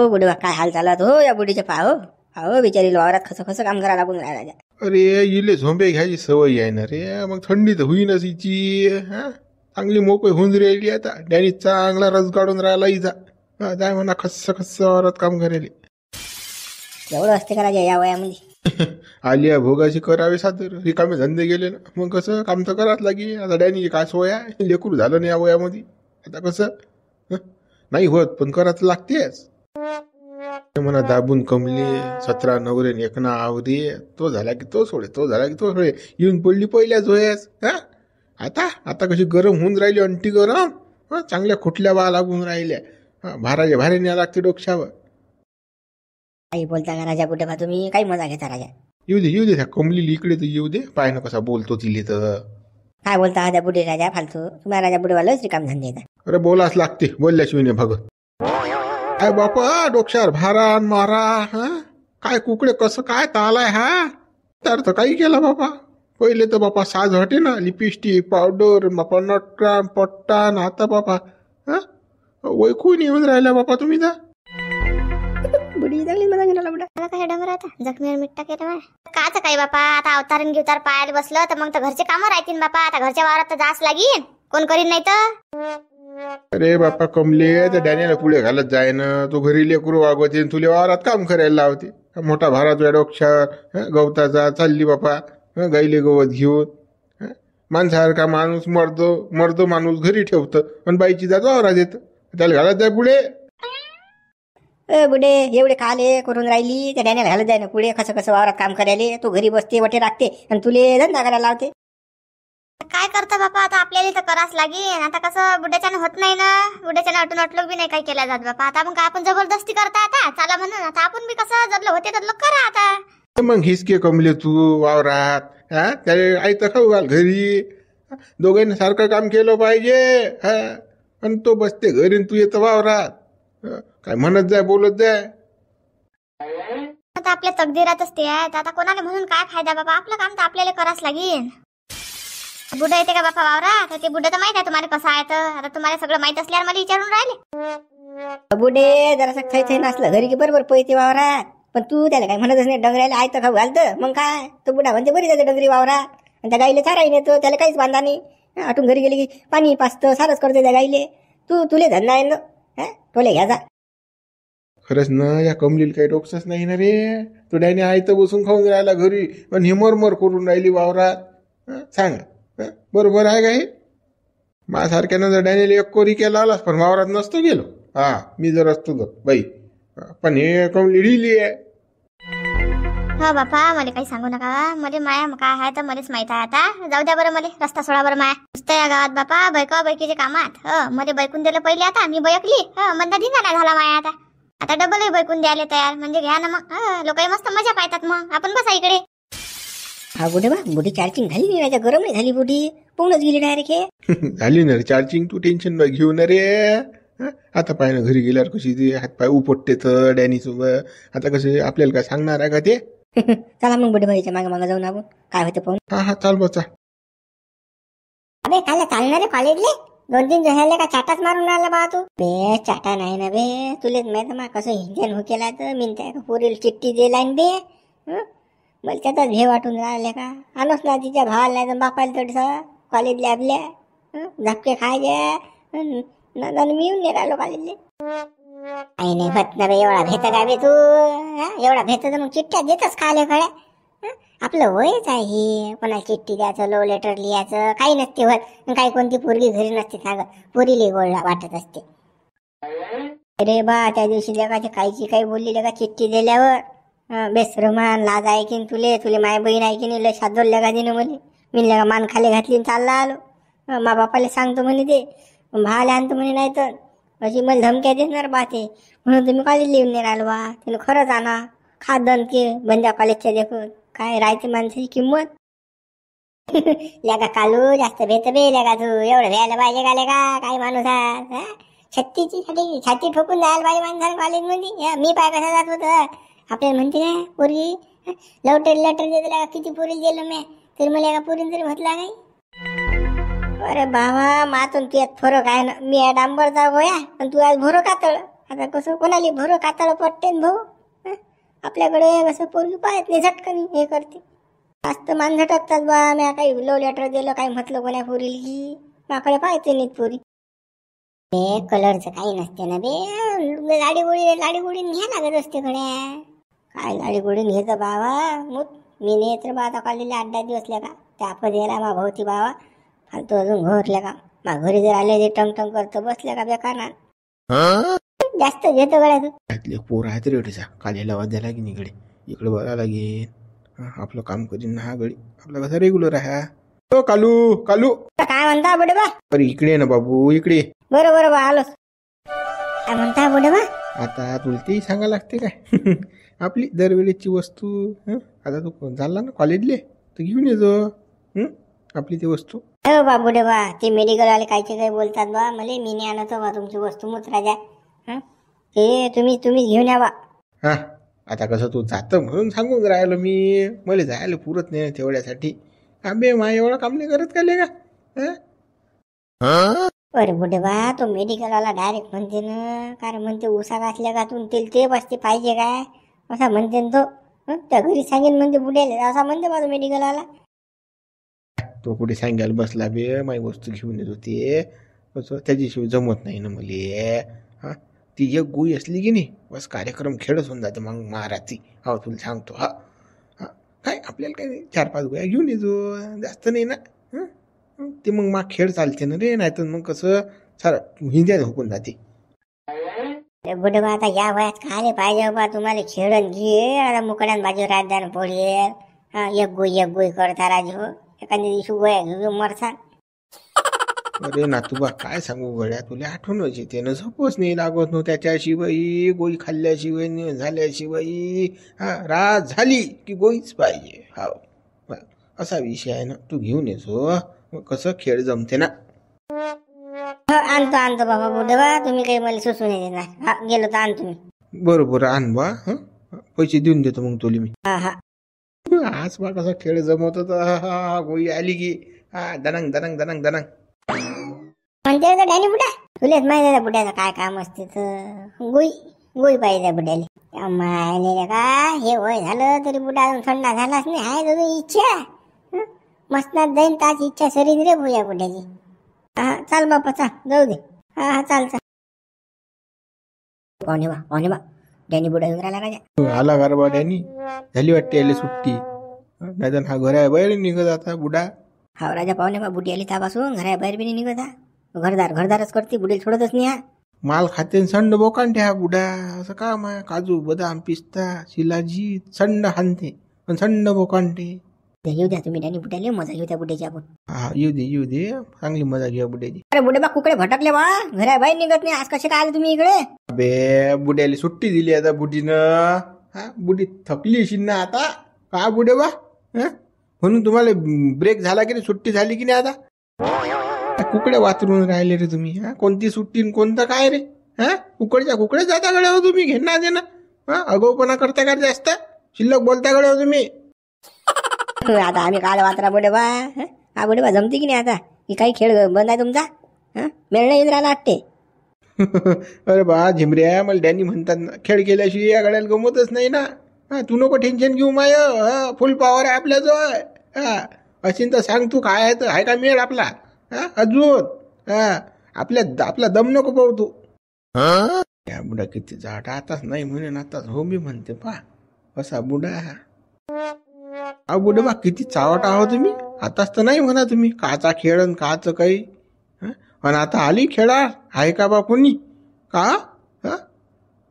बुडवा काय हाल चालत हो या बुडीचे पाहो हो बिचारी वावरात खसं खसं काम करायला लागून राहिला. अरे इले झोंबे घ्यायची सवय आहे ना रे, मग थंडी तर होईनच हिची. चांगली मोकळी होऊन राहिली आता. डॅनी चांगला रस काढून राहिला हिचा. जाय म्हणा खस्स खस्स वावरात काम करायला. एवढं असते करायचे या वयामध्ये. आलिया भोगाशी करावे सादर, रिकामे धंदे गेले ना मग कसं काम तर करावंच लागे. आता डॅनीची काय सोय आहे, लेकरू झालं नाही या वयामध्ये. आता कसं नाही होत पण करायचं लागतेच म्हणा. दाबून कमली 17 नवरे एकना आवरे, तो झाला की तो सोडे, तो झाला की तो सोडे. येऊन पडली पहिल्याच वयास. आता आता कशी गरम होऊन राहिली, अंटी गरम. चांगल्या खुटल्या बा लागून राहिल्या. भाराच्या भारे न्या लागते डोक्यावर. काही बोलता का राजा बुडवा, तुम्ही काही मजा घेता राजा. येऊ दे त्या कमली इकडे तर येऊ दे. पाय ना कसा बोलतो तिले तर. काय बोलता राजा बुडे राजा फालतू. तुम्हाला राजा बुडवालाच रिकाम धंदे येतात. अरे बोलाच लागते, बोलल्याशिवाय नाही भगत. काय बापा डोक्यावर भारा मारा. काय कुकडे कसं काय तालाय तर काही केला बापा. पहिले तर बापा साज हटे ना, लिपस्टिक पावडर बापा, नटरान पट्टान. आता बापा वैकून येऊन राहिल्या बापा तुम्ही तर. बुडी चांगली मजा घेणार बुडा. मला काय डंगर आता जखमीवर मिठ्ठा केला काच काही बापा. आता अवतारण गिवतार पायाला बसलं तर मग तर घरचे कामं राहतील बापा. आता घरच्या वावरात तर जास लागीन, कोण करीन नाही तर. अरे बापा कमले तर डॅनीला पुढे घालत जाय ना. तो घरी लेकरू वागवते, तुला वावरात काम करायला लावते. मोठा भारा तुझ्या डोक्यावर गवताचा चालली बापा. गाईले गवत घेऊन. माणसासारखा माणूस मर्द माणूस घरी ठेवतं आणि बाईची जात वावरात येतं. त्याला घालत जाय पुढे. बुडे एवढे काले करून राहिली त्या डॅनीला घालत जाय ना पुढे. कसं कसं वावरात काम करायले. तू घरी बसते वटे राखते आणि तुले धंदा करायला लावते. काय करता बापा, आता आपल्याला तर करावंच लागेल. आता कसं बुड्याच्यानं होत नाही ना. बुड्याच्यानं अटून अटलोक बी नाही काही केल्या जात बापा. आता मग काय आपण जबरदस्ती करता आता चला म्हणून. आता आपण बी कसं जडलं होते तर करा आता. मग हिसके कमले तू वावरात. त्याला आई तर खाऊ घाल घरी. दोघांनी सारखं काम केलं पाहिजे. आणि तो बसते घरी तू येतं वावरात. काय म्हणत जाय बोलत जाय. आता आपल्या तकदीरातच ते आहे. आता कोणाला म्हणून काय फायदा बाबा. आपलं काम तर आपल्याला करावंच लागेल. बुडा येते का बापा वावरात. ते बुडा तर माहित आहे तुम्हाला कसं आहे. तर आता तुम्हाला सगळं माहित असल्यावर मला विचारून राहिले. बुडे जरासा थै नसलं घरी की बरोबर पैसे वावरात. पण तू त्याला काय म्हणतच नाही. डंगरायला आय तर खाऊ घालतं. मग काय तो बुडा म्हणते बरी जाते डंगरी वावरात. आणि त्या गाईले चाराही नेतो, त्याला काहीच बांधा नाही. आठून घरी गेले की पाणी पाचतं सारच करते त्या गाईले. तुले धंदा आहे ना टोले घ्यायचा. खरंच ना या कमलीला काही डोकसच नाही ना रे. तो डॅनी आई तर बसून खाऊन राहिला घरी आणि हिमरमर करून राहिली वावरात. सांग बरोबर आहे का हे. माझ्यासारख्यानं जर डॅनीला एक कोरी केला आलास पण वावरात नसतो गेलो. मी जर असतो तर बाई. पण हे कमली ढिली आहे. हो बापा मला काही सांगू नका. मला माया काय आहे तर मलाच माहित आहे. आता जाऊ द्या बरं, मला रस्ता सोडा बरं. माया नुसतं या गावात बापा बैका बैकीचे कामात मध्ये बैकून दिलं पहिले. आता मी बैकली मंदा धिंगाणा झाला माया. आता डबलही बैकून द्यायला तयार म्हणजे घ्या ना. मग लोक मस्त मजा पाहतात. मग आपण बसा इकडे. बुडे बा बुडी चार्जिंग झाली नाही माझ्या. गरम नाही झाली बुडी, पूर्णच गेली डायरेक्ट हे. झाली ना रे चार्जिंग. तू टेन्शन न घेऊ ना रे. आता पाय ना घरी गेल्यावर कशी ते हातपाय उपटते तर डॅनी सोबत. आता कसे आपल्याला काय सांगणार आहे का ते. चला मग बुडे भाईच्या मागे मागे जाऊन आपण काय होते पाहून. हा चाल बचा. अबे काल चालणार रे कॉलेजले. 2-3 जणांना का चाटाच मारून आला बा तू. बे चाटा नाही ना बे. तुलेच माहित मा कसं हिंजन हो केला तर मी त्या पोरील चिठ्ठी दिलाय बे. मला त्यातच भे वाटून राहिले का. आणच ना तिच्या भावाला नाही तर बापाला थोडस कॉलेजला आपल्या झपके खायचे. मी येऊन नाही राहिलो कॉलेजले. काही नाही होत ना बे. एवढा भेट का बे तू. एवढा भेट तर मग चिठ्ठ्या देतच खाले खड्या. आपलं वयच आहे हे. कोणाला चिठ्ठी द्यायचं, लो लेटर लिहायचं काही नसते होत. काही कोणती पोरगी घरी नसते सांग. पोरीले गोड वाटत असते. अरे बा त्या दिवशी जगाची काहीची काही बोलली का चिठ्ठी दिल्यावर. बेसरमान लाज आहे की तुले माय बहीण आहे की नाही. लय शादोल लगा दिनं म्हणे. मी लगा मान खाली घातली चालला आलो. मा बापाला सांगतो म्हणे ते भाले आणतो म्हणे. नाही तर अशी मला धमक्या देणार बा ते. म्हणून तुम्ही कॉलेज लिहून नाही राहिलो बा. त्यानं खरंच आणा खात दणके बंद्या कॉलेजच्या देखून. काय राहते माणसाची किंमत. लेका कालू जास्त भेट बे लेका तू. एवढं व्यायला पाहिजे का लेका. काही माणूस आहे छत्तीची छाती ठोकून जायला पाहिजे माणसाला कॉलेजमध्ये. मी पाय कसा जात होतं. आपल्याला म्हणते ना पोरगी लेटर देते का. किती पोरी दिलं मी तरी मला एका पोरीन तरी म्हटला नाही. अरे बाबा मातून तू यात फरक आहे ना. मी या डांबरचा गोया आणि तू आज भोरो कातळ. आता कसं कोणाला भरो काताळ पटते न भाऊ. आपल्याकडे कसं पोरगी पाहत नाही, झटकन हे करते. जास्त मान झटकतात बा. म्या काही लो लेटर दिलं, काही म्हटलं कोण्या पोरीला की माकडे पाहते नाहीत पोरी. ते कलरचं काही नसते ना बे. लाडी गोडी घ्या लागत असते गड्या. काय लाडी गोडी घेतं बाबा. मी नेत रे बा आता कॉलेजला 8-10 दिवस का त्या आपण यायला मा भावती बाबा फालतू अजून घोरल्या का. मा घरी जर आले ते टंग टंग करतो बसल्या का बेकार ना. जास्त घेतो गड्या तू. पोर आहेत रेडीचा कालेला वाजायला की इकडे इकडे बघायला लागेल. आपलं काम करीन ना हा गडी आपला कसा रेग्युलर आहे. ओ कालू कालू काय म्हणता बुडे बा. अरे इकडे ना बाबू इकडे. बरोबर बा आलोच. काय म्हणता बुडे बा. आता तुला तेही सांगा लागते काय. आपली दरवेळेची वस्तू. आता तू झाला ना कॉलेजले तर घेऊन येतो आपली ती वस्तू. हो बा बुडे बा. ते मेडिकल वाले कायचे काही बोलतात बा मला. मी नाही आणतो बा तुमची वस्तू मूत्राच्या. ते तुम्ही घेऊन या बा. हा आता कसं तू जातं म्हणून सांगून राहिलो मी. मला जायला पुरत नाही तेवढ्यासाठी. आंबे मा एवढं काम नाही करत का अरे बुडे बा तो मेडिकल वाला डायरेक्ट म्हणते ना. कारण म्हणते उसा घातल्या का तू ते बसते पाहिजे काय असा म्हणते ना तो. त्या घरी सांगेन म्हणते बुड्याले असा म्हणते बा तो मेडिकल वाला. तो कुठे सांगायला बसला बे. माझी वस्तू घेऊन येत होते कसं त्याच्याशिवाय जमत नाही ना मले. हा ती एक गोळी असली की नाही बस कार्यक्रम खेळच होऊन जाते मग महाराजची. हो तुला सांगतो. हा हा काय आपल्याला काय नाही 4-5 गोळ्या घेऊन येतो जास्त नाही ना. ते मग मा खेळ चालते ना रे. नाही तर मग कसं सारं हिंद्यात हुकून जाते. बुडे बा आता या वयात खाले पाहिजे बा तुम्हाला खेळून घे. आता मुकड्यान बाजू राजदान पोळी. एक गोई करता राजू. एखाद्या दिवशी गोळ्या घेऊ मरसा. अरे नातूबा काय सांगू गड्या तुला आठवणच येते ना. झोपच नाही लागत न त्याच्याशिवाय. गोळी खाल्ल्याशिवाय झाल्याशिवाय रात झाली की गोळीच पाहिजे. हा असा विषय आहे ना. तू घेऊन येतो कसं खेळ जमते ना. आणतो बाबा बुडे बा. तुम्ही काही मला सुचून देणार. गेलो तर आणतो मी. बरोबर आण बा. पैसे देऊन देतो मग तुला मी. हा आज बा कसा खेळ जमवतो तर गोळी आली की दनंग दनंग दनंग दनंग म्हणते का डॅनी बुड्या. तुलाच माहिती आहे बुड्याचं काय काम असते तर गोळी पाहिजे बुड्याला. मायले का हे वय झालं तरी बुडा अजून थंडा झालाच नाही. आहे तुझी इच्छा मसनात जाईन ताच इच्छा सरीन रे भूया बुड्याची. हा चाल बापा चाल जाऊ दे. हा चाल. पाहुणे बा डॅनी बुडा येऊन राहिला का. आला गारबा डॅनी. झाली वाटते यायला सुट्टी. नाही तर हा घरा बाहेर निघत आता बुडा. हा राजा पाहुणे बा बुडी आली त्यापासून घरा बाहेर बी नाही निघत. घरदारच करते बुडीला सोडतच नाही. हा माल खाते संड बोकांडे हा बुडा. असं काम आहे. काजू बदाम पिस्ता शिलाजी संड हानते पण संड बोकांडे. येऊ द्या तुम्ही डॅनी बुड्याला मजा घेऊ त्या बुड्याची आपण. हा येऊ दे चांगली मजा घेऊ बुड्याची. अरे बुडे बा कुकडे भटकले बा. घरा बाहेर निघत नाही. आज कसे काय आले तुम्ही इकडे. अबे बुड्याला सुट्टी दिली आता बुडीनं. बुडी थकली अशी ना आता. का बुडे बा म्हणून तुम्हाला ब्रेक झाला की नाही. सुट्टी झाली की नाही आता. कुकडे वाचरून राहिले रे तुम्ही. कोणती सुट्टी कोणतं काय रे. कुकडे जाता गड्या हो तुम्ही. घेणार दे ना. अगाऊपणा करता का जास्त. शिल्लक बोलता गड्या हो तुम्ही. आता आम्ही काल वाचरा बुडे बा. हा बुडे बा जमते की नाही आता. ही काही खेळ बंद आहे तुमचा. मेळ नाही राहिला वाटते. अरे बा झिमऱ्या मला डॅनी म्हणतात ना खेळ केल्याशिवाय या गाड्याला गमतच नाही ना. तू नको टेन्शन घेऊ माय. फुल पॉवर आहे आपल्याजवळ. असेल तर सांग तू काय आहे तर आहे का मेळ आपला. अजून आपला दम नको पाहू तू. या बुडा किती जाट. आताच नाही म्हणेन आताच हो मी म्हणते पा. असा बुडा. बुडे बा किती चावट आहो तुम्ही. आताच तर नाही म्हणा तुम्ही. काचा खेळ काच काही. आणि आता आली खेळा आहे का बा कोणी का.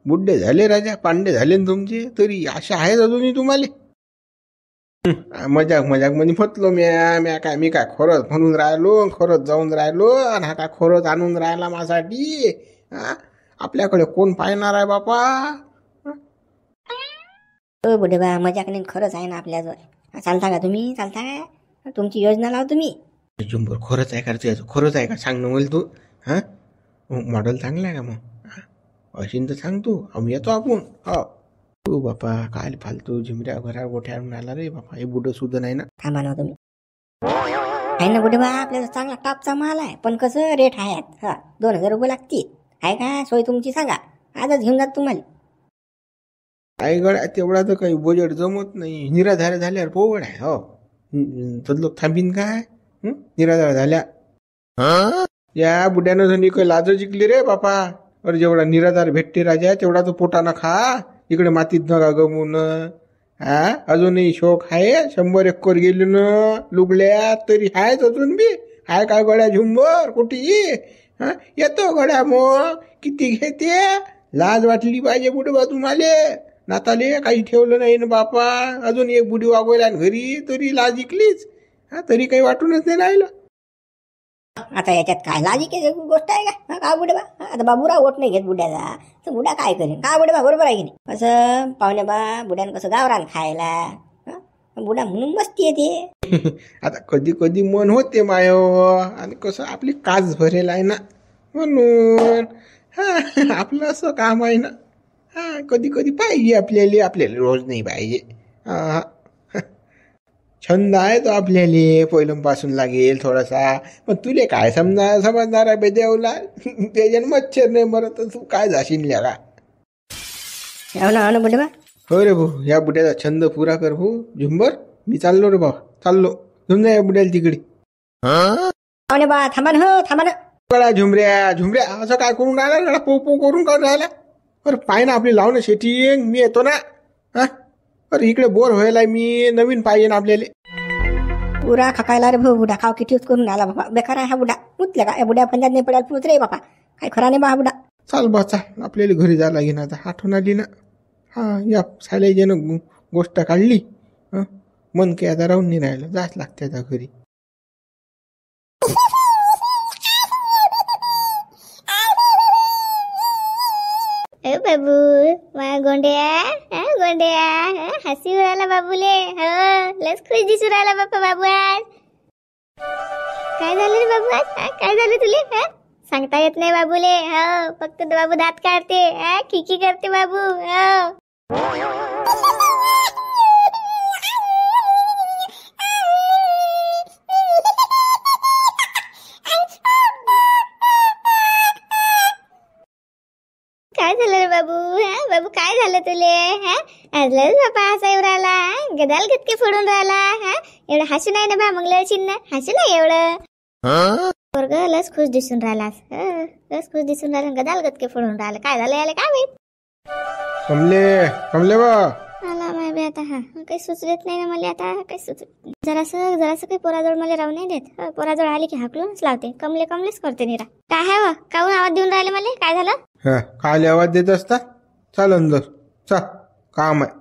बुड्डे झाले राजा पांडे झाले ना तुमचे तरी आशा आहे अजूनही तुम्हाला. मजाक मध्ये म्हटलो मी काय खरंच म्हणून राहिलो. खरंच जाऊन राहिलो. आणि हा काय खरंच आणून राहिला माझ्यासाठी. आपल्याकडे कोण पाहणार आहे बापा. बुडे बा मजाक नाही खरंच आहे ना आपल्याजवळ. चालता का तुम्ही. चालता का तुमची योजना लाव तुम्ही. जुंबर खरंच आहे का तुझ्याचं. खरंच आहे का सांग ना मला तू. मॉडेल चांगलं आहे का मग. अशीन तर सांग तू. आम्ही येतो आपण. तू बापा काय फालतू झिमऱ्या घरा गोठ्या आला रे बापा. हे बुडं सुद्धा नाही ना. थांबा ना तुम्ही. आहे ना बुडे बा आपल्याला चांगला टॉपचा माल आहे. पण कसं रेट आहे. 2000 रुपये लागतील. आहे का सोय तुमची सांगा. आजच घेऊन जात तुम्हाला. काय गड्या तेवढा तर काही बजेट जमत नाही. निराधार झाल्यावर पोवड आहे हो. लोक थांबीन काय निराधार झाल्या. या बुड्यानं जणी काही लाज जिंकली रे बापा. अरे जेवढा निराधार भेटते राजा तेवढा तो पोटानं खा. इकडे मातीत नका गमून. अजूनही शोक आहे. 100 एकर गेली न लुगल्यात तरी हायच अजून बी. हाय काय गड्या झुंबर कुठे येतो गड्या मग किती घेते. लाज वाटली पाहिजे बुडवा तुम्हाला. नाताले काही ठेवलं नाही ना बापा. अजून एक बुडी वागवल्या घरी तरी लाज इकलीच. तरी काही वाटूनच नाही राहिलं. आता याच्यात काय लाजिकेची गोष्ट आहे का. का बुडे बा. आता बाबूराव वोट नाही घेत बुड्याचा तर बुडा काय करेन. का बुडे बा बरोबर आहे की नाही. असं पाहुणे बा बुड्यानं कसं गावरान खायला बुडा म्हणून मस्ती येते. आता कधी कधी मन होते माय आणि कसं आपली काज भरेल आहे ना म्हणून आपलं असं काम आहे ना. कधी कधी पाहिजे आपल्याला रोज नाही पाहिजे. छंद आहे तो आपल्याला पहिल्यापासून लागेल थोडासा. पण तुले काय समजणार आहे बेदेवला. त्याच्यानं मच्छर नाही मरत तू काय जाशील का. हो ना बुडे बा. हो रे भाऊ या बुड्याचा छंद पुरा कर भाऊ झुंबर. मी चाललो रे भाऊ चाललो. घेऊन जा या बुड्याला तिकडे. पाहुणे बा थांबा ना हो थांबा ना. गळा झुमऱ्या असं काय करून राहिला गळा पो करून काढून राहिला. अरे पाय ना आपली लावणं शेटिंग मी येतो ना. अरे इकडे बोर व्हायला मी नवीन पाहिजे ना आपल्याला. पुरा खकायला रे भाऊ बुडा. खाव किती यूज करून आला बाबा. बेकार आहे हा बुडा. मुतले का या बुड्या पंजाब नाही पडायला पुरत रे बापा. काय खरा नाही बा हा बुडा. चाल बा चाल आपल्याला घरी जायला लागेल आता. आठवण आली ना. या सायलेजनं गोष्ट काढली. मन काय आता राहून नाही राहिलं. जाच लागते आता घरी. बाबू माझ्या गोंड्या हसी राहिला बाबूले. लस खुश दिसू राहिला बापा बाबू आज. काय झालं रे बाबू आज. काय झालं तुले. सांगता येत नाही बाबूले. फक्त बाबू दात काढते. खिकी करते बाबू. काय झालं रे बाबू. बाबू काय झालं तुले. आजलंच बापा असा येऊ राहिला. गदाल गतके फोडून राहिला. एवढं हसू नाही ना बा मंगळ चिन्ह. हसू नाही एवढं. वर्ग लस खुश दिसून राहिला. लस खुश दिसून राहिला. गदाल गतके फोडून राहिला. काय झालं याला काय माहित. कमले बा मला माहिती आता. काही सुचत नाही ना मला आता. काही सुचत जरासं काही पोराजवळ मला राहू नाही देत. पोराजवळ आली की हाकलूनच लावते. कमलेच करते निरा. काय आहे काहून आवाज देऊन राहिले मला. काय झालं. काय आवाज देत असता. चाल अंदर चा काम आहे.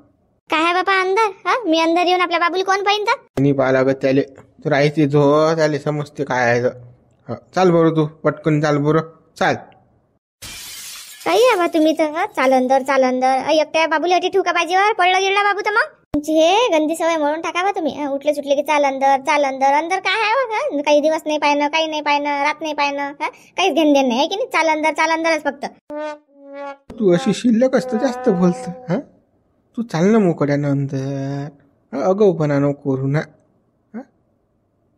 काय आहे बापा अंदर. मी अंदर येऊन आपल्या बाबूला कोण पाहिजे. पाहा लागत त्याले तू राहायचे जो त्याले समजते काय आहे. चाल बरं तू पटकन चाल बरं चाल. काही आहे बा तुम्ही तर. चाल अंदर एकट्या बाबूला अटी ठेवू का पाहिजे. पडलं गिळला बाबू तर मग तुमची हे गंदी सवय म्हणून टाकावा तुम्ही. उठले सुटले की चाल अंदर काय आहे. काही दिवस नाही पाहिलं काही नाही पाहिलं रात नाही पाहिलं. काहीच घेण देण नाही की नाही. चाल अंदरच फक्त. तू अशी शिल्लक असतं जास्त बोलत. तू चाल ना मोकड्यानंतर. अगाऊपणा नको करू ना.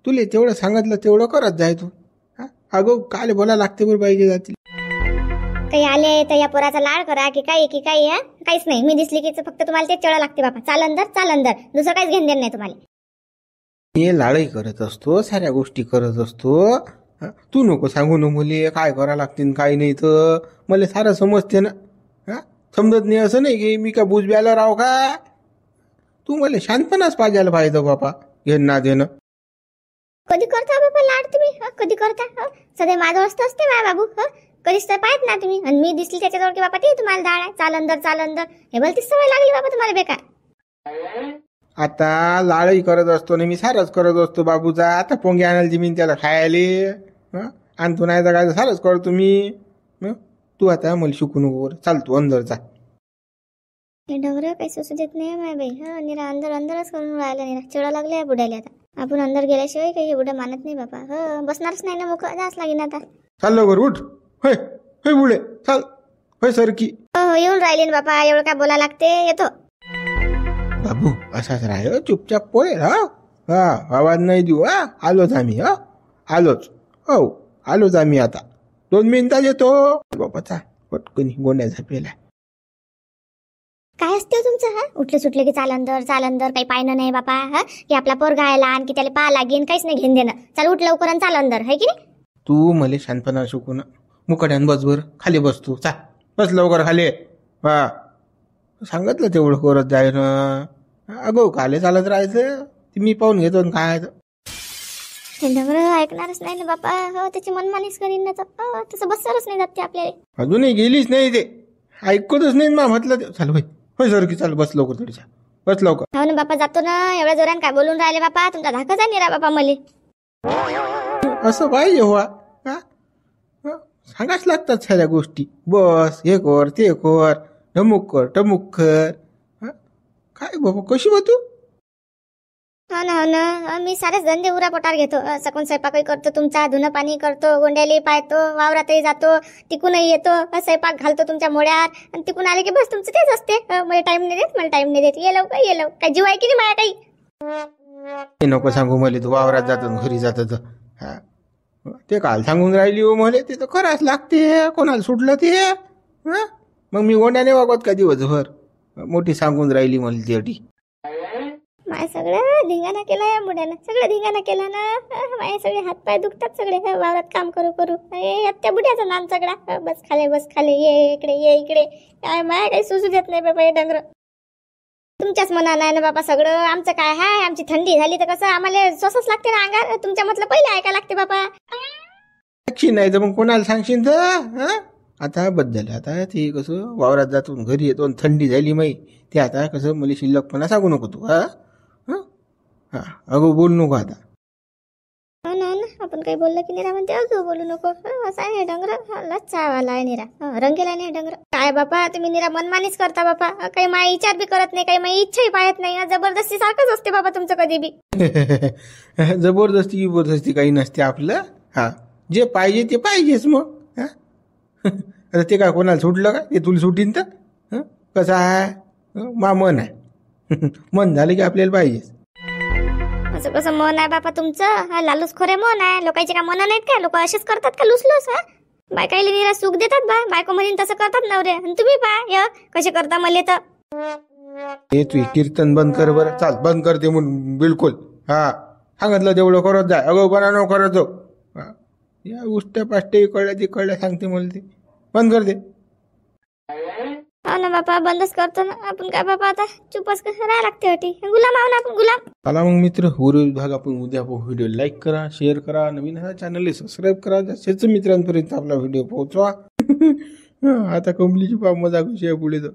तुले तेवढं सांगितलं तेवढं करत जाय तू. अगो काल बोला लागते बरं पाहिजे जातील. काही आले तर या पोराचा लाड करा की काही काहीच नाही. मी दिसली की फक्त तुम्हाला तेच चढ लागते बापा. चाल अंदर दुसरं काहीच घेण देण नाही तुम्हाला. हे लाडही करत असतो साऱ्या गोष्टी करत असतो. तू नको सांगू न मुले काय करा लागतील काय नाही. तर मला सारं समजते ना. समजत नाही असं नाही की मी काय बुजब्याला राव का. तू मला शांतपणाच पाहिजे पाहिजे बापा. घेण ना देणं. कधी करता बाबा लाड तुम्ही. कधी करता. सध्या माझं असते माझ्या बाबू. कधीच तर पाहत ना तुम्ही. आणि मी दिसली त्याच्याजवळ की बापा ते तुम्हाला दाड आहे. चाल अंदर हे भलतीच सवय लागली बाबा तुम्हाला बेकार. आता लाडही करत असतो ना मी सारच करत असतो बाबूचा. आता पोंगे आणायला जमीन त्याला खायला आणतो नाही तर काय सारच करतो मी. तू आता मला शिकू नको. चाल तू अंदर जा. हे डोंगर काही सुचू देत नाही माय बाई. निरा अंदरच करून राहिला. निरा चिडा लागले बुड्याला. आता आपण अंदर गेल्याशिवाय काही बुड्या मानत नाही बापा. बसणारच नाही ना मुख जाच लागेल आता. चाललो बर उठ. होय होय बुडे चाल. होय सरकी. येऊन राहिले ना बापा. एवढं काय बोला लागते. येतो बाबू असाच राह चुपचाप पळेल. आवाज नाही देऊ. आलोच आम्ही. आलोच आम्ही आता 2 मिनिटात येतो बाबा. चाल पटकन गोंड्या झापेला. काय असते हो तुमचं? हा उठले सुटले की चाल अंदर काही पाहिलं नाही बापा. हा की आपला पोरगा आला आणखी त्याला पहा लागेन, काहीच नाही घेऊन देणं. चाल उठ लवकर आणि चाल अंदर, है की नाही? तू मला शांतपणा शिकून मुकड्यान बस बर, खाली बस तू, चा बस लवकर खाली. हा सांगितलं तेवढं करत जाय ना. अगो खाली चालत राहायचं, ते मी पाहून घेतो न काय. हे डंगर ऐकणारच नाही ना बापा. हो त्याची मनमानीच करीन ना. तसं बसरच नाही जात ते आपल्याला. अजूनही गेलीच नाही, ते ऐकतच नाही ना. म्हटलं ते चाल भाई होय सर की चाल बस लवकर थोडीसा, बस लवकर. हो ना बापा, जातो ना. एवढ्या जोरान काय बोलून राहिले बापा? तुमचा धाकच आहे निरा बापा मले. असं पाहिजे हो. सांगाच लागतात साऱ्या गोष्टी. बस हे कर ते कर, ढमुक कर टमुक कर. काय बाबा कशी बा तू? हो ना मी सारेच धंदे उरा पोटार घेतो. सकून स्वयंपाकही करतो तुमचा, धुणं पाणी करतो, गोंड्याली पाहतो, वावरातही जातो, तिकूनही येतो, स्वयंपाक घालतो तुमच्या मोड्यात, आणि तिकून आले की बस तुमचं तेच असते. मला टाइम नाही देत, ये लवकर ये लवकर. काय जीव आहे की नाही माझ्या काही? ते नको सांगू मला, तू वावरात जातात घरी जातात. हा ते काल सांगून राहिली हो मला. ते तर करायच लागते, कोणाला सुटलं ते. मग मी गोंड्याने वागवत का दिवसभर? मोठी सांगून राहिली मला ती अटी. माय सगळं धिंगाणा केला या मुड्यानं, सगळं धिंगाणा केला ना. माझे सगळे हातपाय दुखतात सगळे वावरात काम करू करू. त्या बुड्याचा नाम सगळा. बस खाले ये इकडे. काय माय काही सुसू देत नाही बाबा हे डंगर. तुमच्याच मनानं आहे ना बाबा सगळं. आमचं काय हाय? आमची थंडी झाली तर कसं आम्हाला सोसच लागते ना अंगार. तुमच्या म्हटलं पहिले ऐकायला लागते बाबा. नाही तर मग कोणाला सांगशील तर? आता बद्दल आता ते कसं वावरात जातून घरी येतो, थंडी झाली माई, ते आता कसं मला शिल्लकपणा सांगू नको तू. हा अगो बोलू नको आता. हो ना आपण काही बोललं की निरा म्हणते अगो बोलू नको. असं आहे डंगर. लच्चावाला आहे निरा, रंगेला नाही डंगर. काय बापा तुम्ही निरा मनमानीच करता बापा. काही माझा विचार बी करत नाही, काही माझी इच्छाही पाहत नाही. जबरदस्ती सारखंच असते बाबा तुमचं कधी बी. जबरदस्ती काही नसते आपलं. हा जे पाहिजे ते पाहिजेच मग. आता ते काय कोणाला सुटलं का? ते तुला सुटीन तर कसं आहे? मा मन आहे. मन झालं की आपल्याला पाहिजेच. असं कसं मन आहे बापा तुमचं? लालूच खोरे मन आहे. लोकांचे काय मन नाहीत का? लोक असेच करतात का लुसलूस? बायकाईला निरा सुख देतात बा. बायको म्हणून तसं करतात नवरे. आणि तुम्ही पहा कसे करता मले तर. हे तू कीर्तन बंद कर बरं. चाल बंद करते म्हणून बिलकुल. हा सांगितलं तेवढं करत जाय. अगोपणा नको करत जाऊ. या उष्ट्या पाष्ट्या इकडल्या सांगते मला ते. बंद कर दे. हो ना बापा बंदच करतो ना. आपण काय बापा आता चुपच राहायला लागते होती. गुलाम आहो ना आपण, गुलाम. चला मग मित्र, उर्वरित भाग आपण उद्या व्हिडिओ लाईक करा, शेअर करा, नवीन हा चॅनलला सबस्क्राईब करा, जास्तीत मित्रांपर्यंत आपला व्हिडिओ पोहोचवा. आता कंपनीची मजा कशी आहे पुढे तर.